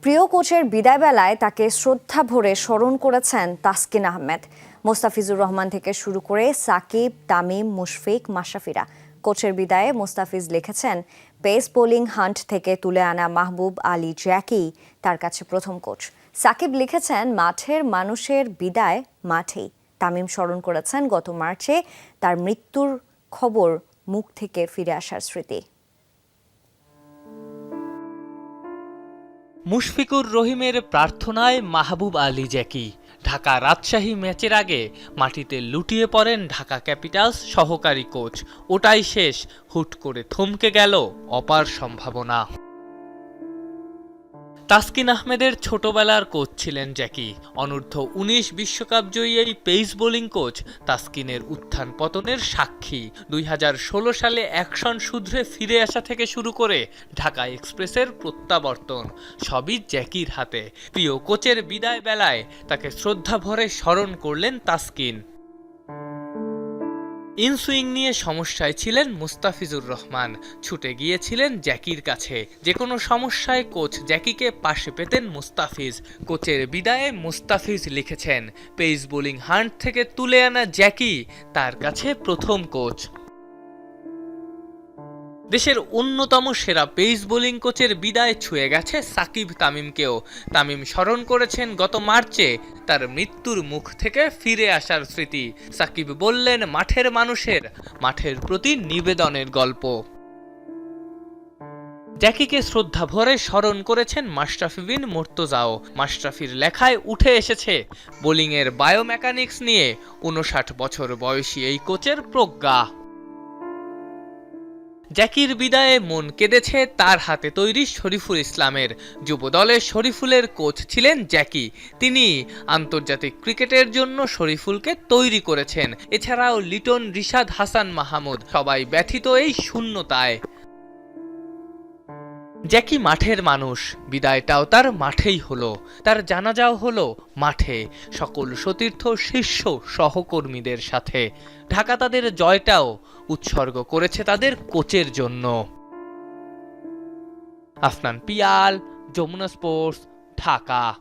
প্রিয় কোচের বিদায়বেলায় তাকে শ্রদ্ধা ভরে স্মরণ করেছেন তাসকিন আহমেদ। মোস্তাফিজুর রহমান থেকে শুরু করে সাকিব, তামিম, মুশফিক, মাশরাফিরা। কোচের বিদায়ে মোস্তাফিজ লিখেছেন, পেস বোলিং হান্ট থেকে তুলে আনা মাহবুব আলী জ্যাকি তার কাছে প্রথম কোচ। সাকিব লিখেছেন, মাঠের মানুষের বিদায় মাঠেই। তামিম স্মরণ করেছেন গত মার্চে তার মৃত্যুর খবর মুখ থেকে ফিরে আসার স্মৃতি। মুশফিকুর রহিমের প্রার্থনায় মাহবুব আলী জ্যাকি। ঢাকা রাজশাহী ম্যাচের আগে মাটিতে লুটিয়ে পড়েন ঢাকা ক্যাপিটালস সহকারী কোচ। ওটাই শেষ, হুট করে থমকে গেল অপার সম্ভাবনা। তাসকিন আহমেদের ছোটবেলার কোচ ছিলেন জ্যাকি। অনূর্ধ্ব-19 বিশ্বকাপ জয়ী এই পেস বোলিং কোচ তাসকিনের উত্থান পতনের সাক্ষী। 2016 সালে অ্যাকশন শুধরে ফিরে আসা থেকে শুরু করে ঢাকা এক্সপ্রেসের প্রত্যাবর্তন, সবই জ্যাকির হাতে। প্রিয় কোচের বিদায় বেলায় তাকে শ্রদ্ধা ভরে স্মরণ করলেন তাসকিন। ইনসুইং নিয়ে সমস্যায় ছিলেন মুস্তাফিজুর রহমান, ছুটে গিয়েছিলেন জ্যাকির কাছে। যে কোনো সমস্যায় কোচ জ্যাকিকে পাশে পেতেন মুস্তাফিজ। কোচের বিদায়ে মুস্তাফিজ লিখেছেন, পেস বোলিং হান্ট থেকে তুলে আনা জ্যাকি তার কাছে প্রথম কোচ। দেশের অন্যতম সেরা পেস বোলিং কোচের বিদায় ছুঁয়ে গেছে সাকিব তামিমকেও। তামিম স্মরণ করেছেন গত মার্চে তার মৃত্যুর মুখ থেকে ফিরে আসার স্মৃতি। সাকিব বললেন, মাঠের প্রতি নিবেদনের গল্প। জ্যাকিকে শ্রদ্ধা ভরে স্মরণ করেছেন মাশরাফি বিন মুর্তজাও। মাশরাফির লেখায় উঠে এসেছে বোলিংয়ের বায়োমেকানিক্স নিয়ে 59 বছর বয়সী এই কোচের প্রজ্ঞা। জ্যাকির বিদায়ে মন কেঁদেছে তার হাতে তৈরি শরীফুল ইসলামের। যুব দলে শরীফুলের কোচ ছিলেন জ্যাকি। তিনি আন্তর্জাতিক ক্রিকেটের জন্য শরীফুলকে তৈরি করেছেন। এছাড়াও লিটন, রিশাদ, হাসান মাহমুদ সবাই ব্যথিত এই শূন্যতায়। জ্যাকি মাঠের মানুষ, বিদায়টাও তার মাঠেই হলো। তার জানাজাও হলো মাঠে, সকল সতীর্থ শীর্ষ সহকর্মীদের সাথে। ঢাকা তাদের জয়টাও উৎসর্গ করেছে তাদের কোচের জন্য। আফনান পিয়াল, যমুনা স্পোর্টস, ঢাকা।